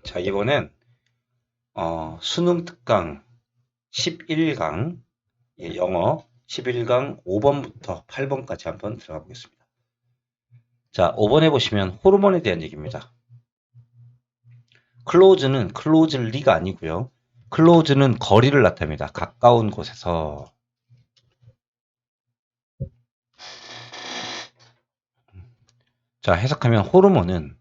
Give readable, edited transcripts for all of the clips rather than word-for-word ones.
자, 이번엔 수능 특강 11강 영어 11강 5번부터 8번까지 한번 들어가 보겠습니다. 자, 5번에 보시면 호르몬에 대한 얘기입니다. 클로즈는 클로즐리가 아니고요. 클로즈는 거리를 나타냅니다. 가까운 곳에서. 자, 해석하면 호르몬은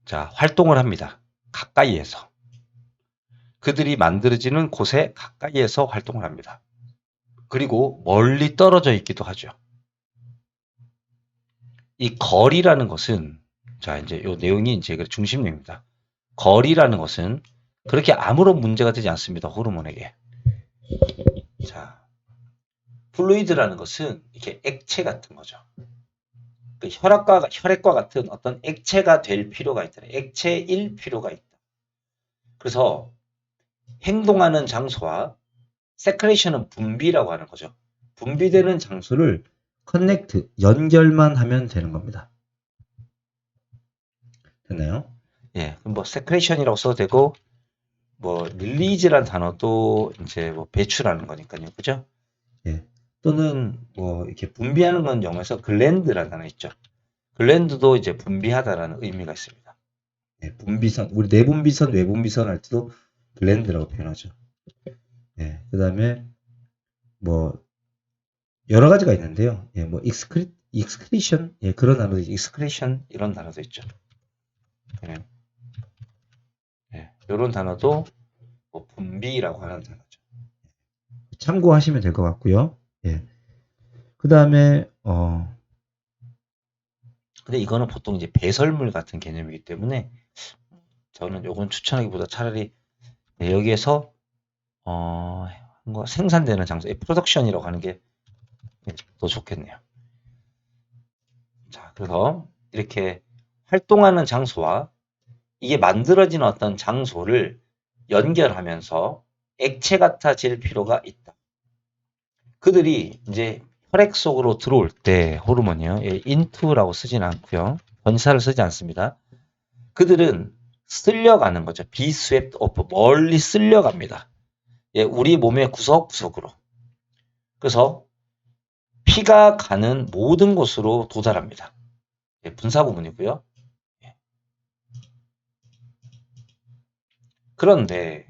자, 활동을 합니다. 가까이에서. 그들이 만들어지는 곳에 가까이에서 활동을 합니다. 그리고 멀리 떨어져 있기도 하죠. 이 거리라는 것은 자, 이제 요 내용이 이제 중심입니다. 거리라는 것은 그렇게 아무런 문제가 되지 않습니다. 호르몬에게. 자, 플루이드라는 것은 이렇게 액체 같은 거죠. 그 혈액과 같은 어떤 액체가 될 필요가 있다. 액체일 필요가 있다. 그래서 행동하는 장소와 세크레이션은 분비라고 하는 거죠. 분비되는 장소를 커넥트, 연결만 하면 되는 겁니다. 됐나요? 예, 뭐 세크레이션이라고 써도 되고 뭐 릴리즈란 단어도 이제 뭐 배출하는 거니까요. 그죠? 예. 또는 뭐 이렇게 분비하는 건 영어에서 글랜드라는 단어 있죠. 글랜드도 이제 분비하다라는 의미가 있습니다. 예, 분비선, 우리 내분비선, 외분비선 할 때도 글랜드라고 표현하죠. 예, 그 다음에 뭐 여러 가지가 있는데요. 예, 뭐 익스크리션, 예, 그런 단어도 있죠. 익스크리션 이런 단어도 있죠. 예, 예, 이런 단어도 뭐 분비라고 하는 단어죠. 참고하시면 될 것 같고요. 예. 그 다음에 근데 이거는 보통 이제 배설물 같은 개념이기 때문에 저는 요건 추천하기보다 차라리 여기에서 뭔가 생산되는 장소, 프로덕션이라고 하는 게 더 좋겠네요. 자, 그래서 이렇게 활동하는 장소와 이게 만들어진 어떤 장소를 연결하면서 액체 같아질 필요가 있다. 그들이 이제 혈액 속으로 들어올 때 호르몬이요. 예, into라고 쓰진 않고요. 전사를 쓰지 않습니다. 그들은 쓸려가는 거죠. be swept off. 멀리 쓸려갑니다. 예, 우리 몸의 구석구석으로. 그래서 피가 가는 모든 곳으로 도달합니다. 예, 분사 구문이고요. 예. 그런데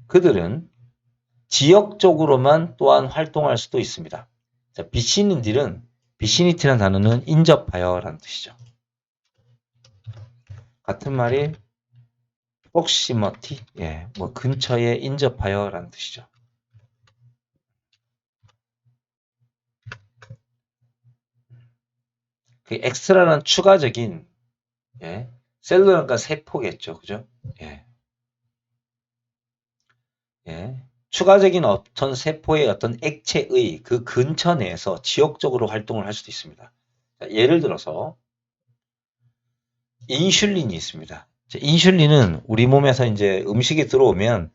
그들은 지역적으로만 또한 활동할 수도 있습니다. 자, 비시니티라는 단어는 인접하여라는 뜻이죠. 같은 말이 proximity, 예, 뭐 근처에 인접하여라는 뜻이죠. 그 엑스트라는 추가적인, 예, 셀룰러가 세포겠죠, 그죠? 예, 예, 추가적인 어떤 세포의 어떤 액체의 그 근처 내에서 지역적으로 활동을 할 수도 있습니다. 자, 예를 들어서 인슐린이 있습니다. 자, 인슐린은 우리 몸에서 이제 음식이 들어오면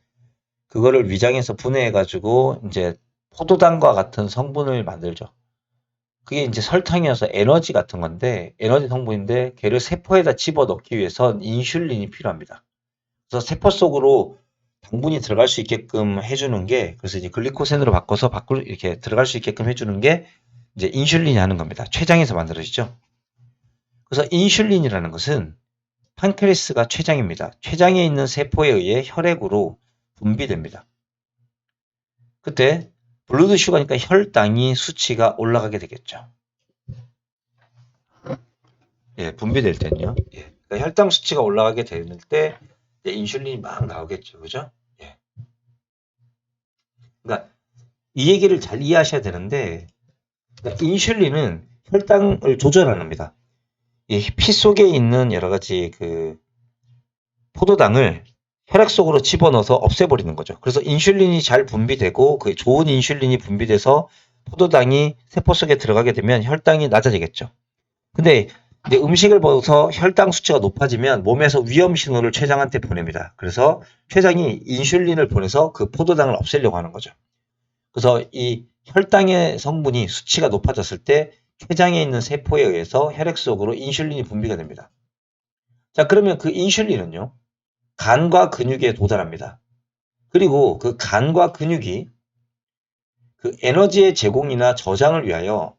그거를 위장에서 분해해가지고 이제 포도당과 같은 성분을 만들죠. 그게 이제 설탕이어서 에너지 같은 건데, 에너지 성분인데, 걔를 세포에다 집어넣기 위해선 인슐린이 필요합니다. 그래서 세포 속으로 당분이 들어갈 수 있게끔 해주는 게, 그래서 이제 글리코센으로 바꿔서 밖으로 이렇게 들어갈 수 있게끔 해주는 게 이제 인슐린이 하는 겁니다. 췌장에서 만들어지죠. 그래서 인슐린이라는 것은 판크레스가 췌장입니다. 췌장에 있는 세포에 의해 혈액으로 분비됩니다. 그때 블루드 슈가니까 혈당이 수치가 올라가게 되겠죠. 예, 분비될 때는요. 예, 그러니까 혈당 수치가 올라가게 될 때 인슐린이 막 나오겠죠, 그죠? 예. 그러니까 이 얘기를 잘 이해하셔야 되는데, 그러니까 인슐린은 혈당을 조절하는 겁니다. 이 피 속에 있는 여러 가지 그 포도당을 혈액 속으로 집어넣어서 없애버리는 거죠. 그래서 인슐린이 잘 분비되고 그 좋은 인슐린이 분비돼서 포도당이 세포 속에 들어가게 되면 혈당이 낮아지겠죠. 근데 이제 음식을 먹어서 혈당 수치가 높아지면 몸에서 위험 신호를 췌장한테 보냅니다. 그래서 췌장이 인슐린을 보내서 그 포도당을 없애려고 하는 거죠. 그래서 이 혈당의 성분이 수치가 높아졌을 때 췌장에 있는 세포에 의해서 혈액 속으로 인슐린이 분비가 됩니다. 자, 그러면 그 인슐린은요, 간과 근육에 도달합니다. 그리고 그 간과 근육이 그 에너지의 제공이나 저장을 위하여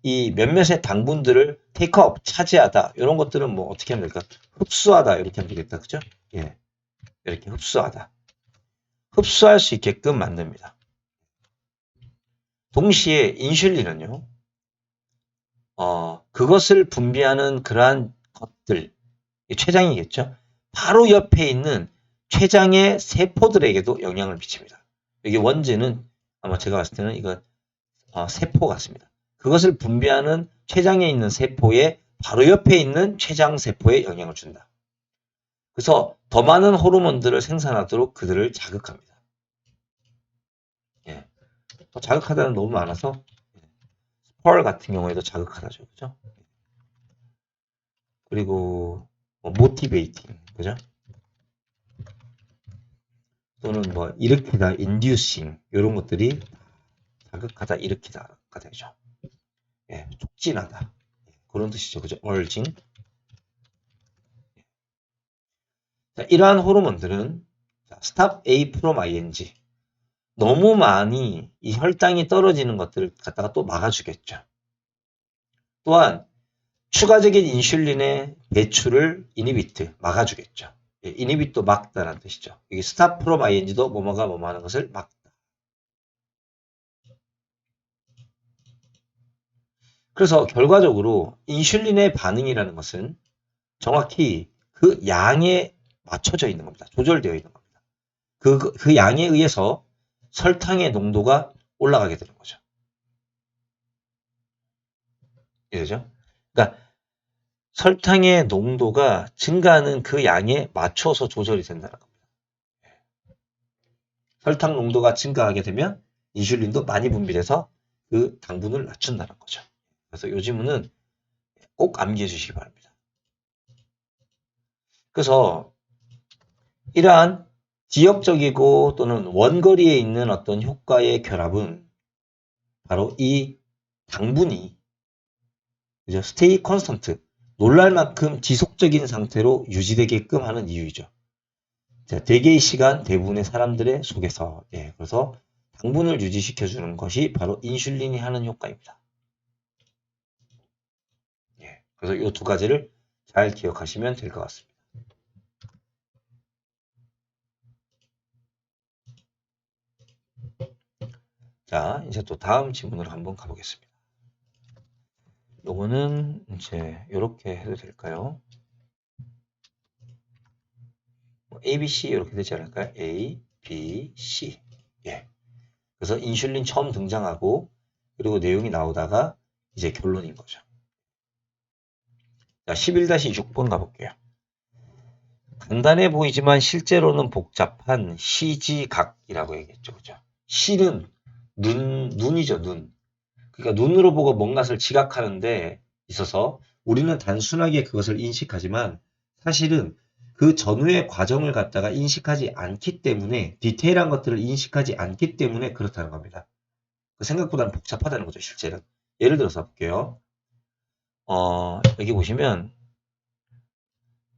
이 몇몇의 당분들을 테이크업, 차지하다. 이런 것들은 뭐 어떻게 하면 될까? 흡수하다. 이렇게 하면 되겠다. 그죠? 예. 이렇게 흡수하다. 흡수할 수 있게끔 만듭니다. 동시에 인슐린은요, 그것을 분비하는 그러한 것들, 췌장이겠죠? 바로 옆에 있는 췌장의 세포들에게도 영향을 미칩니다. 여기 원제는 아마 제가 봤을 때는 이건 세포 같습니다. 그것을 분비하는 췌장에 있는 세포의 바로 옆에 있는 췌장 세포에 영향을 준다. 그래서 더 많은 호르몬들을 생산하도록 그들을 자극합니다. 예. 자극하다는 너무 많아서 스펄 같은 경우에도 자극하다죠. 그죠? 그리고 모티베이팅, 그죠? 또는 뭐 일으키다, 인듀싱 이런 것들이 자극하다, 일으키다가 되죠. 예, 촉진하다. 그런 뜻이죠. 그죠? urging. 자, 이러한 호르몬들은 stop A from ing. 너무 많이 이 혈당이 떨어지는 것들을 갖다가 또 막아주겠죠. 또한 추가적인 인슐린의 배출을 이니비트, 막아주겠죠. 예, 이니비트도 막다라는 뜻이죠. 이게 stop from ing도 뭐뭐가 뭐뭐 하는 것을 막다. 그래서 결과적으로 인슐린의 반응이라는 것은 정확히 그 양에 맞춰져 있는 겁니다. 조절되어 있는 겁니다. 그 양에 의해서 설탕의 농도가 올라가게 되는 거죠. 이해되죠? 그러니까 설탕의 농도가 증가하는 그 양에 맞춰서 조절이 된다는 겁니다. 설탕 농도가 증가하게 되면 인슐린도 많이 분비돼서 그 당분을 낮춘다는 거죠. 그래서 요 지문은 꼭 암기해 주시기 바랍니다. 그래서 이러한 지역적이고 또는 원거리에 있는 어떤 효과의 결합은 바로 이 당분이 그죠? 스테이 컨스턴트, 놀랄 만큼 지속적인 상태로 유지되게끔 하는 이유이죠. 자, 대개의 시간 대부분의 사람들의 속에서 그래서 당분을 유지시켜주는 것이 바로 인슐린이 하는 효과입니다. 그래서 이 두 가지를 잘 기억하시면 될 것 같습니다. 자, 이제 또 다음 질문으로 한번 가보겠습니다. 요거는 이제 이렇게 해도 될까요? A, B, C 이렇게 되지 않을까요? A, B, C. 예. 그래서 인슐린 처음 등장하고 그리고 내용이 나오다가 이제 결론인 거죠. 자, 11-6번 가볼게요. 간단해 보이지만 실제로는 복잡한 시지각이라고 얘기했죠. 그죠? 시는 눈이죠, 눈. 그러니까 눈으로 보고 뭔가를 지각하는데 있어서 우리는 단순하게 그것을 인식하지만 사실은 그 전후의 과정을 갖다가 인식하지 않기 때문에 디테일한 것들을 인식하지 않기 때문에 그렇다는 겁니다. 생각보다는 복잡하다는 거죠, 실제는. 예를 들어서 볼게요. 여기 보시면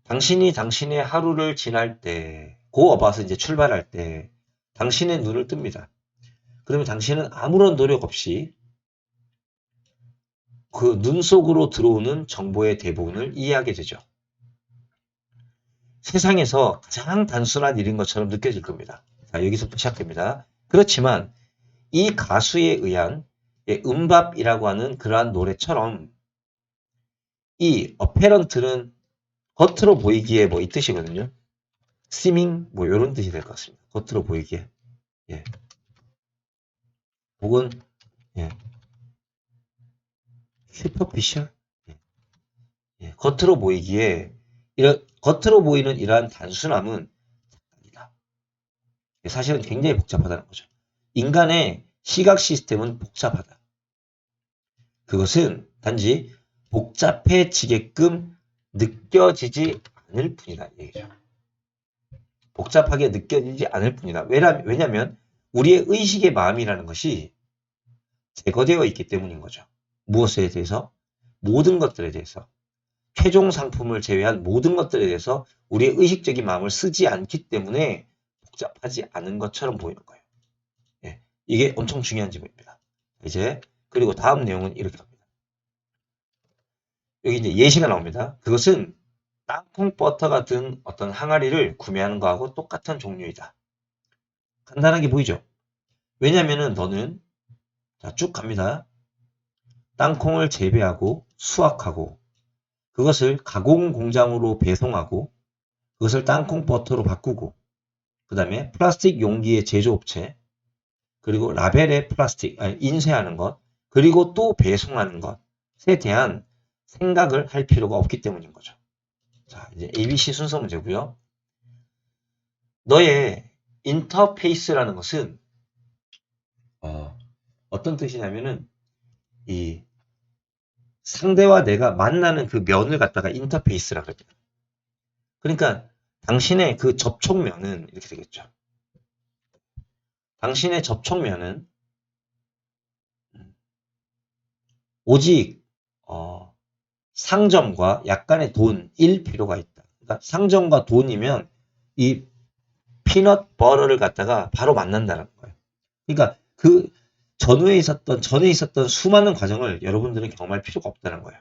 당신이 당신의 하루를 지날 때, go about에서 이제 출발할 때 당신의 눈을 뜹니다. 그러면 당신은 아무런 노력 없이 그 눈 속으로 들어오는 정보의 대부분을 이해하게 되죠. 세상에서 가장 단순한 일인 것처럼 느껴질 겁니다. 자, 여기서부터 시작됩니다. 그렇지만 이 가수에 의한 음밥이라고 하는 그러한 노래처럼 이 어페런트는 겉으로 보이기에 뭐 이 뜻이거든요. seeming 뭐 이런 뜻이 될 것 같습니다. 겉으로 보이기에. 예. 혹은 예. superficial. 예. 예. 겉으로 보이기에 겉으로 보이는 이러한 단순함은 착각이다. 사실은 굉장히 복잡하다는 거죠. 인간의 시각 시스템은 복잡하다. 그것은 단지 복잡해지게끔 느껴지지 않을 뿐이다. 얘기죠. 복잡하게 느껴지지 않을 뿐이다. 왜냐하면 우리의 의식의 마음이라는 것이 제거되어 있기 때문인 거죠. 무엇에 대해서? 모든 것들에 대해서. 최종 상품을 제외한 모든 것들에 대해서 우리의 의식적인 마음을 쓰지 않기 때문에 복잡하지 않은 것처럼 보이는 거예요. 예, 이게 엄청 중요한 지문입니다. 이제 그리고 다음 내용은 이렇게 합니다. 여기 이제 예시가 나옵니다. 그것은 땅콩 버터가 든 어떤 항아리를 구매하는 거하고 똑같은 종류이다. 간단하게 보이죠? 왜냐면은 너는 자, 쭉 갑니다. 땅콩을 재배하고 수확하고 그것을 가공 공장으로 배송하고 그것을 땅콩 버터로 바꾸고 그 다음에 플라스틱 용기의 제조업체 그리고 라벨에 플라스틱 인쇄하는 것 그리고 또 배송하는 것에 대한 생각을 할 필요가 없기 때문인 거죠. 자, 이제 ABC 순서 문제고요. 너의 인터페이스라는 것은 어떤 뜻이냐면은 이 상대와 내가 만나는 그 면을 갖다가 인터페이스라 그럽니다. 그러니까 당신의 그 접촉면은 이렇게 되겠죠. 당신의 접촉면은 오직 상점과 약간의 돈일 필요가 있다. 그러니까 상점과 돈이면 이 피넛 버터를 갖다가 바로 만난다는 거예요. 그러니까 그 전에 있었던 수많은 과정을 여러분들은 경험할 필요가 없다는 거예요.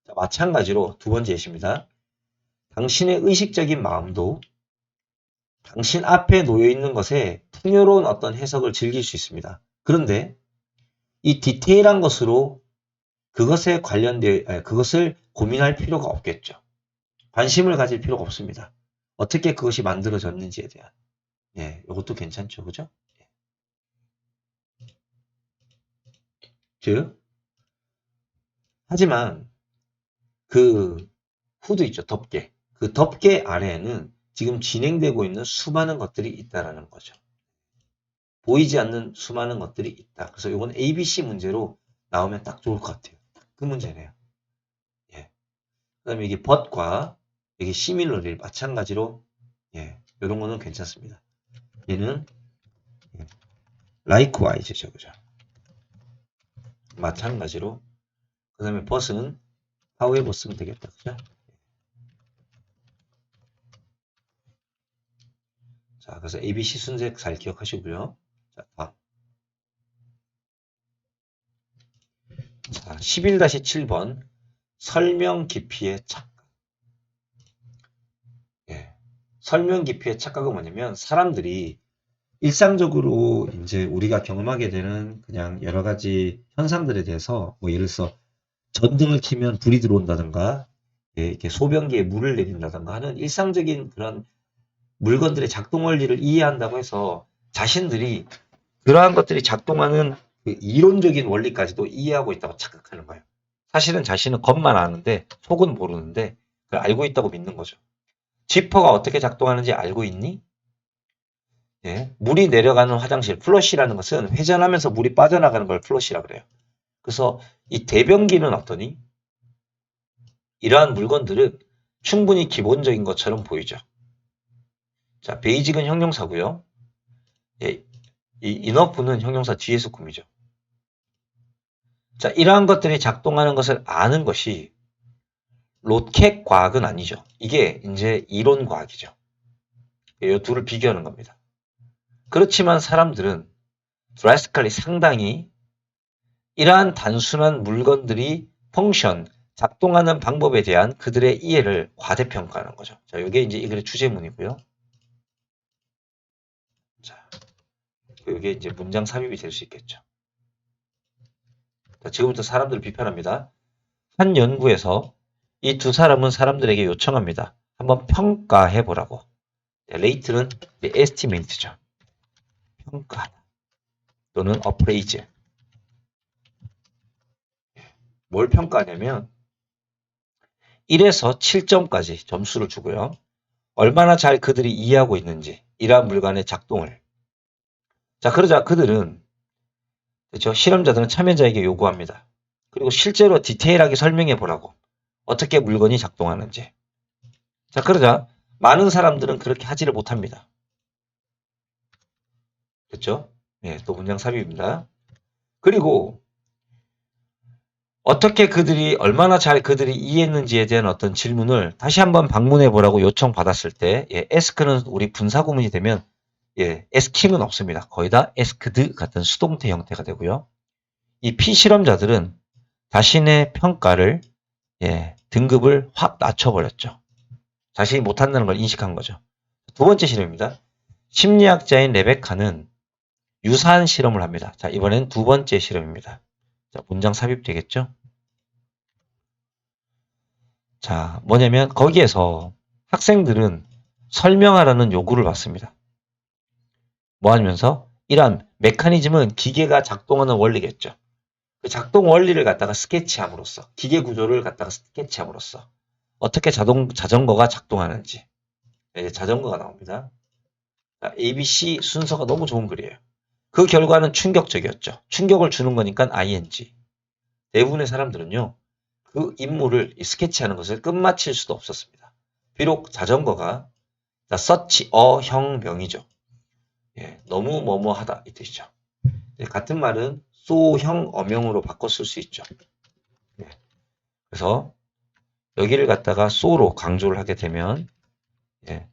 자, 마찬가지로 두 번째 예시입니다. 당신의 의식적인 마음도 당신 앞에 놓여 있는 것에 풍요로운 어떤 해석을 즐길 수 있습니다. 그런데 이 디테일한 것으로 그것을 고민할 필요가 없겠죠. 관심을 가질 필요가 없습니다. 어떻게 그것이 만들어졌는지에 대한. 예, 이것도 괜찮죠. 그죠? 즉, 하지만 그 후드 있죠. 덮개. 그 덮개 아래에는 지금 진행되고 있는 수많은 것들이 있다라는 거죠. 보이지 않는 수많은 것들이 있다. 그래서 이건 ABC 문제로 나오면 딱 좋을 것 같아요. 그 문제네요. 예. 그 다음에 이게 but과 이게 similarly 마찬가지로 예, 이런 거는 괜찮습니다. 얘는 예, likewise죠. 그죠? 마찬가지로 그 다음에 but은 however 쓰면 되겠다. 그죠? 자, 그래서 ABC 순서 잘 기억하시고요. 자, 다음. 자, 11-7번 설명 깊이의 착각. 예. 설명 깊이의 착각은 뭐냐면 사람들이 일상적으로 이제 우리가 경험하게 되는 그냥 여러 가지 현상들에 대해서 뭐 예를 들어서 전등을 켜면 불이 들어온다든가 예, 이렇게 소변기에 물을 내린다든가 하는 일상적인 그런 물건들의 작동 원리를 이해한다고 해서 자신들이 그러한 것들이 작동하는 그 이론적인 원리까지도 이해하고 있다고 착각하는 거예요. 사실은 자신은 겉만 아는데 속은 모르는데 그걸 알고 있다고 믿는 거죠. 지퍼가 어떻게 작동하는지 알고 있니? 예, 물이 내려가는 화장실, 플러시라는 것은 회전하면서 물이 빠져나가는 걸 플러시라 그래요. 그래서 이 대변기는 어떠니? 이러한 물건들은 충분히 기본적인 것처럼 보이죠. 자, 베이직은 형용사고요. 예, 이 인어프는 형용사 뒤에서 꾸미죠. 자, 이러한 것들이 작동하는 것을 아는 것이 로켓 과학은 아니죠. 이게 이제 이론 과학이죠. 이 둘을 비교하는 겁니다. 그렇지만 사람들은 드라스티컬리 상당히 이러한 단순한 물건들이 펑션, 작동하는 방법에 대한 그들의 이해를 과대평가하는 거죠. 자, 이게 이제 이 글의 주제문이고요. 자, 이게 이제 문장 삽입이 될 수 있겠죠. 자, 지금부터 사람들을 비판합니다. 한 연구에서 이 두 사람은 사람들에게 요청합니다. 한번 평가해 보라고. 레이트는 에스티메이트죠. 평가하다 또는 어프레이즈. 뭘 평가하냐면 1에서 7점까지 점수를 주고요. 얼마나 잘 그들이 이해하고 있는지 이러한 물건의 작동을. 자, 그러자 그들은 그렇죠? 실험자들은 참여자에게 요구합니다. 그리고 실제로 디테일하게 설명해 보라고. 어떻게 물건이 작동하는지. 자, 그러자 많은 사람들은 그렇게 하지를 못합니다. 그렇죠? 네, 또 문장 삽입입니다. 그리고 어떻게 그들이 얼마나 잘 그들이 이해했는지에 대한 어떤 질문을 다시 한번 방문해 보라고 요청받았을 때 예, ask는 우리 분사 구문이 되면 예, asking은 없습니다. 거의 다 asked 같은 수동태 형태가 되고요. 이 피실험자들은 자신의 평가를 예, 등급을 확 낮춰버렸죠. 자신이 못한다는 걸 인식한 거죠. 두 번째 실험입니다. 심리학자인 레베카는 유사한 실험을 합니다. 자, 이번엔 두 번째 실험입니다. 자, 문장 삽입되겠죠? 자, 뭐냐면 거기에서 학생들은 설명하라는 요구를 받습니다. 뭐 하면서 이러한 메커니즘은 기계가 작동하는 원리겠죠. 그 작동 원리를 갖다가 스케치함으로써 기계 구조를 갖다가 스케치함으로써 어떻게 자전거가 작동하는지 이제 자전거가 나옵니다. ABC 순서가 너무 좋은 글이에요. 그 결과는 충격적이었죠. 충격을 주는 거니까 ing. 대부분의 사람들은요. 그 임무를 스케치하는 것을 끝마칠 수도 없었습니다. 비록 자전거가 such a 형 명이죠. 예, 너무 뭐뭐하다 이 뜻이죠. 예, 같은 말은 so형 어명으로 바꿔 쓸 수 있죠. 예, 그래서 여기를 갖다가 so로 강조를 하게 되면 예,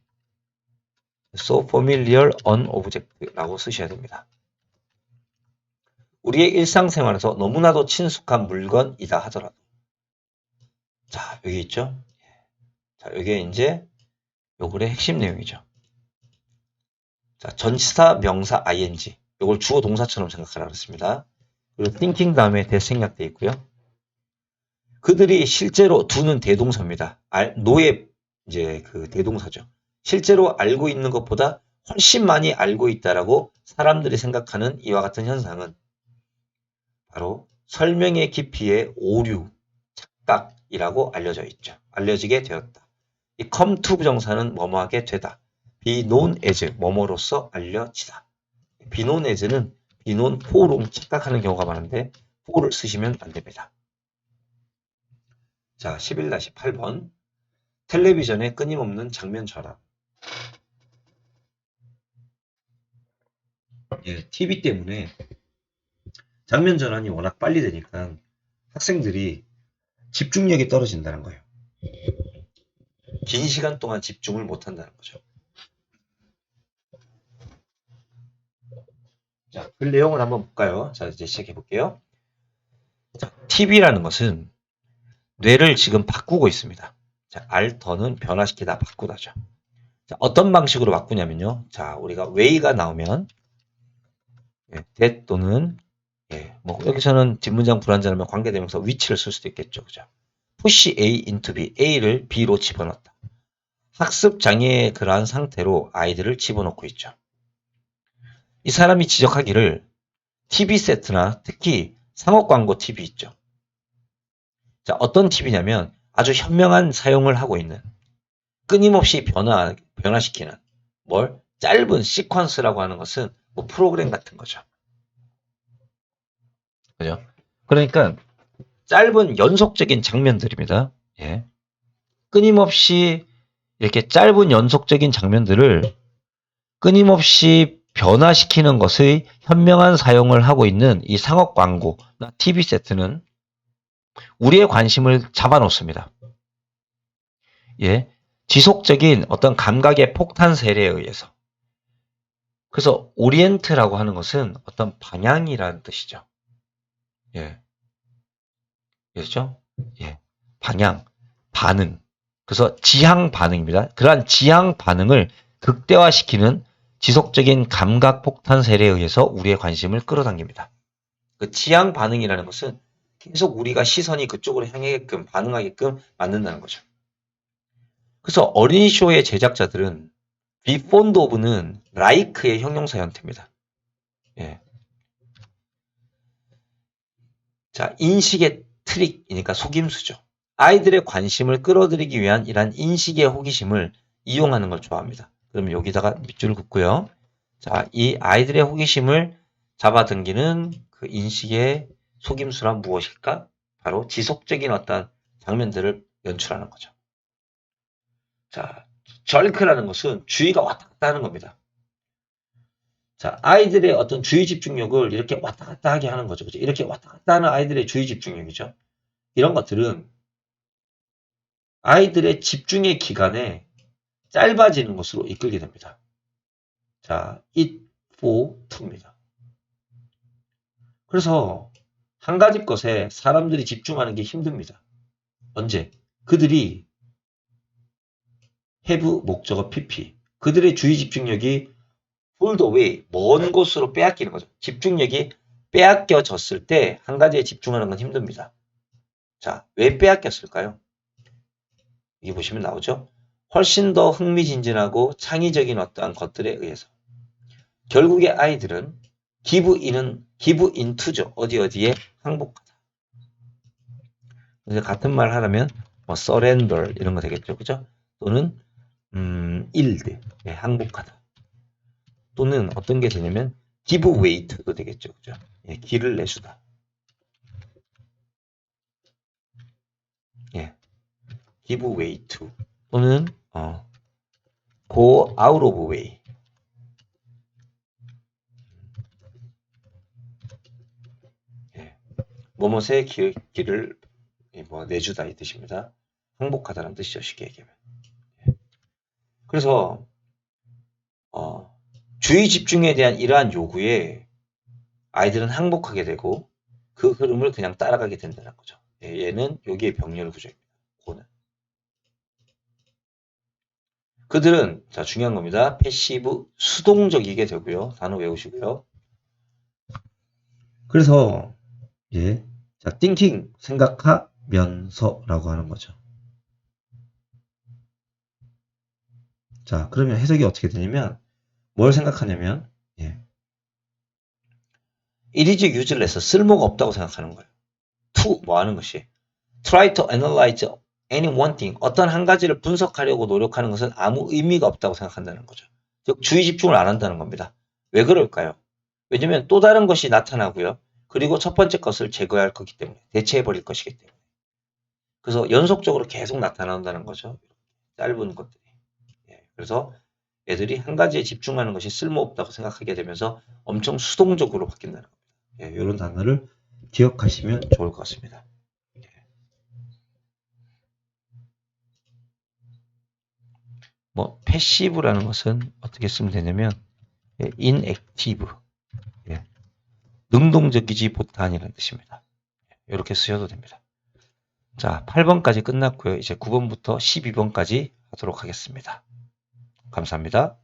so familiar an object라고 쓰셔야 됩니다. 우리의 일상생활에서 너무나도 친숙한 물건이다 하더라도 자 여기 있죠. 자 여기에 이제 요글의 핵심 내용이죠. 자 전치사 명사 ing 요걸 주어 동사처럼 생각하라 그랬습니다. 그리고 thinking 다음에 that 생략돼 있고요. 그들이 실제로 두는 대동사입니다. 노의 이제 그 대동사죠. 실제로 알고 있는 것보다 훨씬 많이 알고 있다라고 사람들이 생각하는 이와 같은 현상은 바로 설명의 깊이의 오류, 착각이라고 알려져 있죠. 알려지게 되었다. 이 come to 부정사는 뭐뭐하게 되다. be known as 뭐뭐로서 알려지다. be known as는 be known for로 착각하는 경우가 많은데 for를 쓰시면 안 됩니다. 자, 11-8번. 텔레비전의 끊임없는 장면 전환. 예, TV 때문에 장면 전환이 워낙 빨리 되니까 학생들이 집중력이 떨어진다는 거예요. 긴 시간 동안 집중을 못 한다는 거죠. 자, 그 내용을 한번 볼까요? 자, 이제 시작해 볼게요. 자, TV라는 것은 뇌를 지금 바꾸고 있습니다. 자, 알터는 변화시키다, 바꾸다죠. 자, 어떤 방식으로 바꾸냐면요. 자, 우리가 way가 나오면 예, that 또는 예, 뭐 여기서는 뒷문장 불완전하면 관계대명사 위치를 쓸 수도 있겠죠. 그죠? push A into B, A를 B로 집어넣었다. 학습 장애의 그러한 상태로 아이들을 집어넣고 있죠. 이 사람이 지적하기를 TV 세트나 특히 상업 광고 TV 있죠. 자, 어떤 TV냐면 아주 현명한 사용을 하고 있는 끊임없이 변화시키는 뭘 짧은 시퀀스라고 하는 것은 뭐 프로그램 같은 거죠. 그죠? 그러니까 짧은 연속적인 장면들입니다. 예. 끊임없이 이렇게 짧은 연속적인 장면들을 끊임없이 변화시키는 것의 현명한 사용을 하고 있는 이 상업 광고나 TV 세트는 우리의 관심을 잡아놓습니다. 예. 지속적인 어떤 감각의 폭탄 세례에 의해서. 그래서 오리엔트라고 하는 것은 어떤 방향이라는 뜻이죠. 예. 그렇죠? 예. 방향, 반응. 그래서 지향 반응입니다. 그러한 지향 반응을 극대화시키는 지속적인 감각 폭탄 세례에 의해서 우리의 관심을 끌어당깁니다. 그 지향 반응이라는 것은 계속 우리가 시선이 그쪽으로 향하게끔 반응하게끔 만든다는 거죠. 그래서 어린이 쇼의 제작자들은 be fond of는 like의 형용사 형태입니다. 예. 자, 인식의 트릭이니까 속임수죠. 아이들의 관심을 끌어들이기 위한 이러한 인식의 호기심을 이용하는 걸 좋아합니다. 그럼 여기다가 밑줄을 긋고요. 자, 이 아이들의 호기심을 잡아당기는 그 인식의 속임수란 무엇일까? 바로 지속적인 어떤 장면들을 연출하는 거죠. 자, 절크라는 것은 주의가 왔다 갔다 하는 겁니다. 자, 아이들의 어떤 주의 집중력을 이렇게 왔다 갔다 하게 하는 거죠. 그죠? 이렇게 왔다 갔다 하는 아이들의 주의 집중력이죠. 이런 것들은 아이들의 집중의 기간에 짧아지는 것으로 이끌게 됩니다. 자, it for to입니다. 그래서 한 가지 것에 사람들이 집중하는 게 힘듭니다. 언제? 그들이 have 목적어 pp. 그들의 주의 집중력이 pulled away, 먼 곳으로 빼앗기는 거죠. 집중력이 빼앗겨졌을 때 한 가지에 집중하는 건 힘듭니다. 자, 왜 빼앗겼을까요? 여기 보시면 나오죠. 훨씬 더 흥미진진하고 창의적인 어떠한 것들에 의해서. 결국에 아이들은 give into죠. 어디에 항복하다. 그래서 같은 말 하려면 뭐 surrender 이런 거 되겠죠. 그죠? 또는 yield, 예, 항복하다. 또는 어떤 게 되냐면 give way도 되겠죠. 그죠? 예, 길을 내주다. 예, give way to 또는 go out of way. 예, 뭐뭇의 길을 뭐 내주다 이 뜻입니다. 항복하다는 뜻이죠. 쉽게 얘기하면. 예. 그래서 주의 집중에 대한 이러한 요구에 아이들은 항복하게 되고 그 흐름을 그냥 따라가게 된다는 거죠. 예, 얘는 여기에 병렬 구조입니다. 고는. 그들은 자 중요한 겁니다. 패시브 수동적이게 되고요. 단어 외우시고요. 그래서 예, 자 thinking 생각하면서라고 하는 거죠. 자 그러면 해석이 어떻게 되냐면 뭘 생각하냐면 예, it is useless 쓸모가 없다고 생각하는 거예요. to 뭐 하는 것이 try to analyze any one thing 어떤 한 가지를 분석하려고 노력하는 것은 아무 의미가 없다고 생각한다는 거죠. 즉 주의 집중을 안 한다는 겁니다. 왜 그럴까요? 왜냐면 또 다른 것이 나타나고요. 그리고 첫 번째 것을 제거해야 할 거기 때문에 대체해버릴 것이기 때문에 그래서 연속적으로 계속 나타난다는 거죠. 짧은 것들이. 예, 그래서 애들이 한 가지에 집중하는 것이 쓸모없다고 생각하게 되면서 엄청 수동적으로 바뀐다는 겁니다. 예, 이런 단어를 기억하시면 좋을 것 같습니다. 뭐 패시브라는 것은 어떻게 쓰면 되냐면 inactive, 예, 능동적이지 못한이라는 뜻입니다. 이렇게 쓰셔도 됩니다. 자, 8번까지 끝났고요. 이제 9번부터 12번까지 하도록 하겠습니다. 감사합니다.